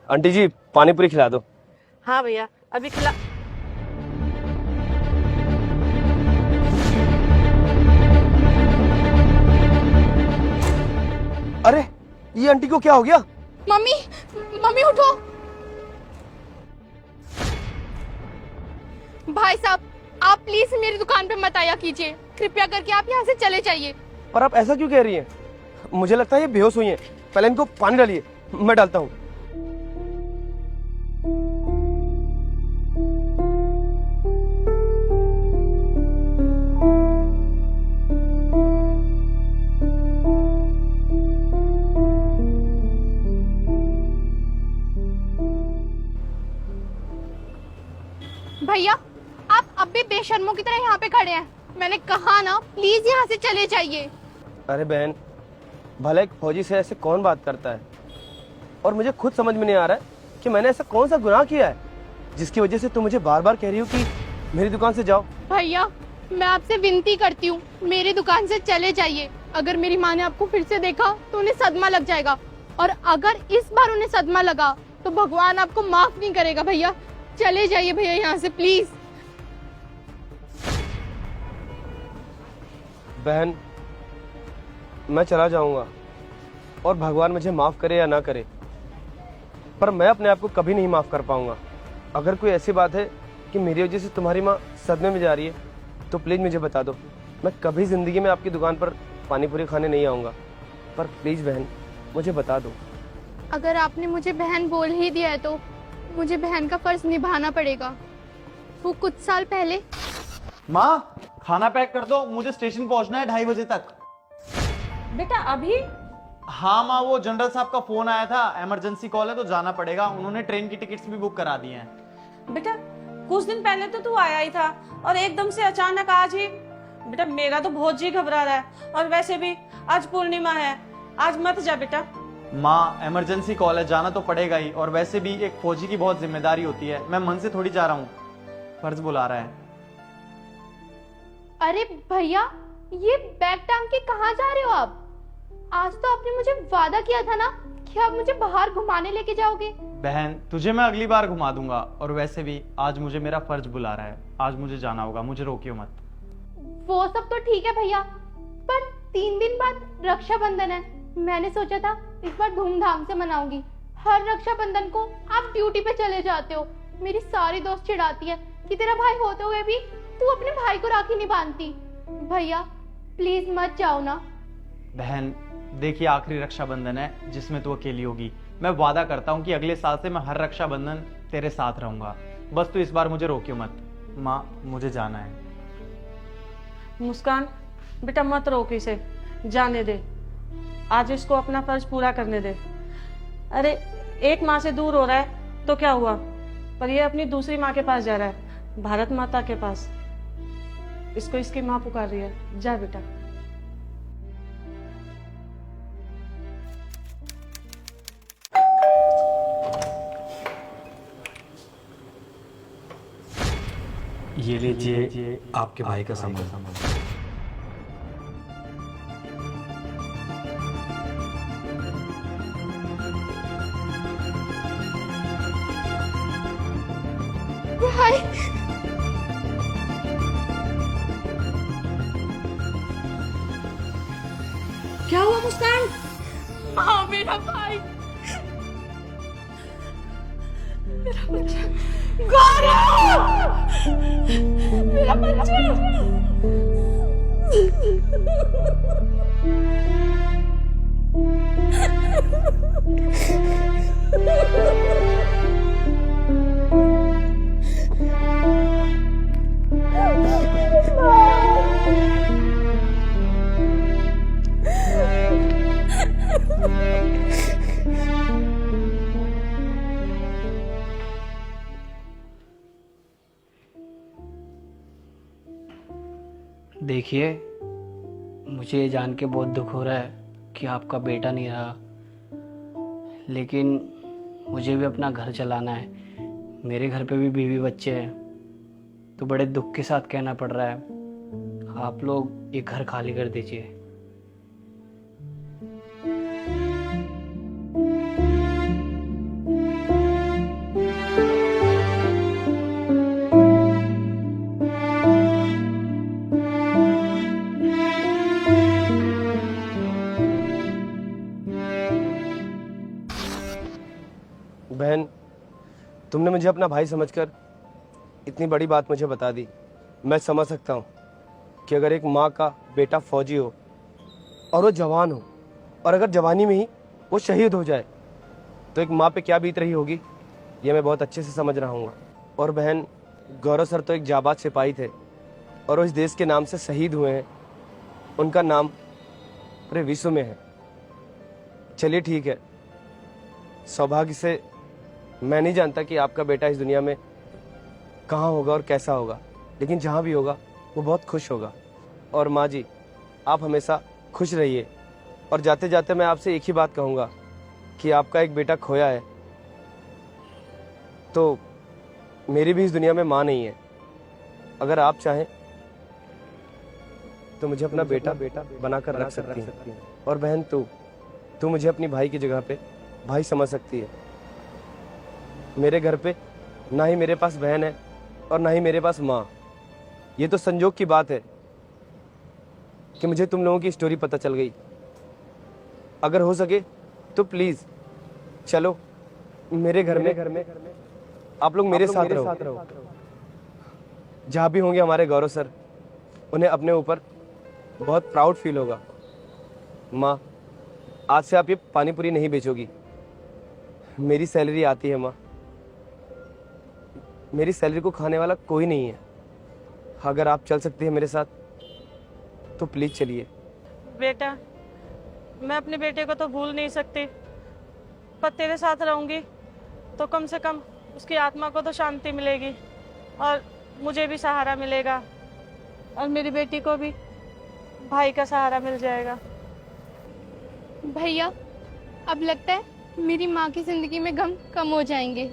Aunty जी पानी पूरी खिला दो। हाँ भैया अभी खिला। अरे ये आंटी को क्या हो गया? मम्मी मम्मी उठो। भाई साहब आप प्लीज मेरी दुकान पे मत आया कीजिए, कृपया करके आप यहाँ से चले जाइए। पर आप ऐसा क्यों कह रही हैं? मुझे लगता है ये बेहोश हुई हैं। पहले इनको पानी डालिए, मैं डालता हूँ। भैया आप अब भी बेशर्मों की तरह यहाँ पे खड़े हैं। मैंने कहा ना प्लीज यहाँ से चले जाइए। अरे बहन, भला एक फौजी से ऐसे कौन बात करता है? और मुझे खुद समझ में नहीं आ रहा है कि मैंने ऐसा कौन सा गुनाह किया है जिसकी वजह से तुम मुझे बार बार कह रही हो कि मेरी दुकान से जाओ। भैया मैं आपसे विनती करती हूँ मेरी दुकान से चले जाइए। अगर मेरी माँ ने आपको फिर से देखा तो उन्हें सदमा लग जाएगा, और अगर इस बार उन्हें सदमा लगा तो भगवान आपको माफ नहीं करेगा। भैया चले जाइए भैया यहाँ से प्लीज। बहन मैं चला जाऊंगा और भगवान मुझे माफ करे या ना करे, पर मैं अपने आप को कभी नहीं माफ कर पाऊंगा। अगर कोई ऐसी बात है कि मेरी वजह से तुम्हारी माँ सदमे में जा रही है तो प्लीज मुझे बता दो। मैं कभी जिंदगी में आपकी दुकान पर पानी पूरी खाने नहीं आऊंगा, पर प्लीज बहन मुझे बता दो। अगर आपने मुझे बहन बोल ही दिया है तो मुझे बहन का फर्ज निभाना पड़ेगा। वो कुछ साल पहले। माँ खाना पैक कर दो, मुझे स्टेशन पहुंचना है 2:30 बजे तक। बेटा अभी? हाँ माँ, वो जनरल साहब का फोन आया था, इमरजेंसी कॉल है तो जाना पड़ेगा। उन्होंने ट्रेन की टिकट्स भी बुक करा दी हैं। बेटा कुछ दिन पहले तो तू आया ही था और एकदम से अचानक आज ही। बेटा मेरा तो बहुत जी घबरा रहा है, और वैसे भी आज पूर्णिमा है, आज मत जा बेटा। माँ इमरजेंसी कॉल है, जाना तो पड़ेगा ही, और वैसे भी एक फौजी की बहुत जिम्मेदारी होती है। मैं मन से थोड़ी जा रहा हूँ, फर्ज बुला रहा है। अरे भैया ये बैग टांग के कहाँ जा रहे हो आप? आज तो आपने मुझे वादा किया था ना कि आप मुझे बाहर घुमाने लेके जाओगे। बहन तुझे मैं अगली बार घुमा दूंगा, और वैसे भी आज मुझे मेरा फर्ज बुला रहा है, आज मुझे जाना होगा, मुझे रोकियो मत। वो सब तो ठीक है भैया, पर 3 दिन बाद रक्षाबंधन है। मैंने सोचा था इस बार धूमधाम से मनाऊंगी। हर रक्षाबंधन को आप ड्यूटी पे चले जाते हो। मेरी सारी दोस्त चिढ़ाती है कि तेरा भाई होते हुए भी तू अपने भाई को राखी नहीं बांधती। भैया प्लीज मत जाओ ना। बहन देखिए, आखिरी रक्षाबंधन है जिसमें तू अकेली होगी। मैं वादा करता हूँ कि अगले साल से मैं हर रक्षाबंधन तेरे साथ रहूंगा। बस तू इस बार मुझे रोकियो मत। माँ मुझे जाना है। मुस्कान बेटा मत रोक इसे, जाने दे। आज इसको अपना फर्ज पूरा करने दे। अरे एक माँ से दूर हो रहा है तो क्या हुआ, पर ये अपनी दूसरी माँ के पास जा रहा है, भारत माता के पास। इसको इसकी माँ पुकार रही है, जा बेटा। ये लीजिए आपके भाई का सामान। भाई क्या हुआ मुस्कान? हाँ मेरा भाई, मेरा बच्चा गौरव, मेरा बच्चा। देखिए मुझे ये जान के बहुत दुख हो रहा है कि आपका बेटा नहीं रहा, लेकिन मुझे भी अपना घर चलाना है। मेरे घर पे भी बीवी बच्चे हैं, तो बड़े दुख के साथ कहना पड़ रहा है, आप लोग ये घर खाली कर दीजिए। बहन, तुमने मुझे अपना भाई समझकर इतनी बड़ी बात मुझे बता दी। मैं समझ सकता हूँ कि अगर एक माँ का बेटा फौजी हो और वो जवान हो, और अगर जवानी में ही वो शहीद हो जाए, तो एक माँ पे क्या बीत रही होगी, ये मैं बहुत अच्छे से समझ रहा हूँ। और बहन, गौरव सर तो एक जाबाज सिपाही थे और वो इस देश के नाम से शहीद हुए हैं। उनका नाम पूरे विश्व में है। चलिए ठीक है, सौभाग्य से मैं नहीं जानता कि आपका बेटा इस दुनिया में कहाँ होगा और कैसा होगा, लेकिन जहाँ भी होगा वो बहुत खुश होगा। और माँ जी, आप हमेशा खुश रहिए। और जाते जाते मैं आपसे एक ही बात कहूँगा कि आपका एक बेटा खोया है, तो मेरी भी इस दुनिया में माँ नहीं है। अगर आप चाहें तो मुझे अपना बेटा बनाकर रख सकती हैं। और बहन, तू मुझे अपनी भाई की जगह पे भाई समझ सकती है। मेरे घर पे ना ही मेरे पास बहन है और ना ही मेरे पास माँ। ये तो संजोग की बात है कि मुझे तुम लोगों की स्टोरी पता चल गई। अगर हो सके तो प्लीज चलो मेरे घर में आप लोग मेरे साथ रहो। जहाँ भी होंगे हमारे गौरव सर, उन्हें अपने ऊपर बहुत प्राउड फील होगा। माँ, आज से आप ये पानी पूरी नहीं बेचोगी। मेरी सैलरी आती है माँ, मेरी सैलरी को खाने वाला कोई नहीं है। अगर आप चल सकती हैं मेरे साथ तो प्लीज चलिए। बेटा, मैं अपने बेटे को तो भूल नहीं सकती, पर तेरे साथ रहूंगी तो कम से कम उसकी आत्मा को तो शांति मिलेगी और मुझे भी सहारा मिलेगा और मेरी बेटी को भी भाई का सहारा मिल जाएगा। भैया, अब लगता है मेरी माँ की जिंदगी में गम कम हो जाएंगे।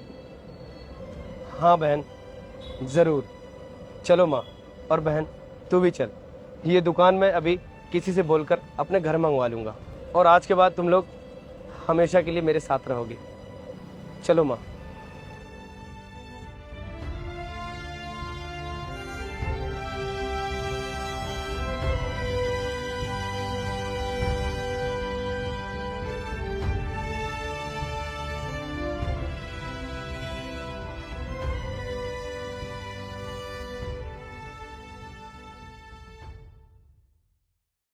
हाँ बहन, जरूर। चलो माँ, और बहन तू भी चल। ये दुकान मैं अभी किसी से बोलकर अपने घर मंगवा लूंगा और आज के बाद तुम लोग हमेशा के लिए मेरे साथ रहोगे। चलो माँ।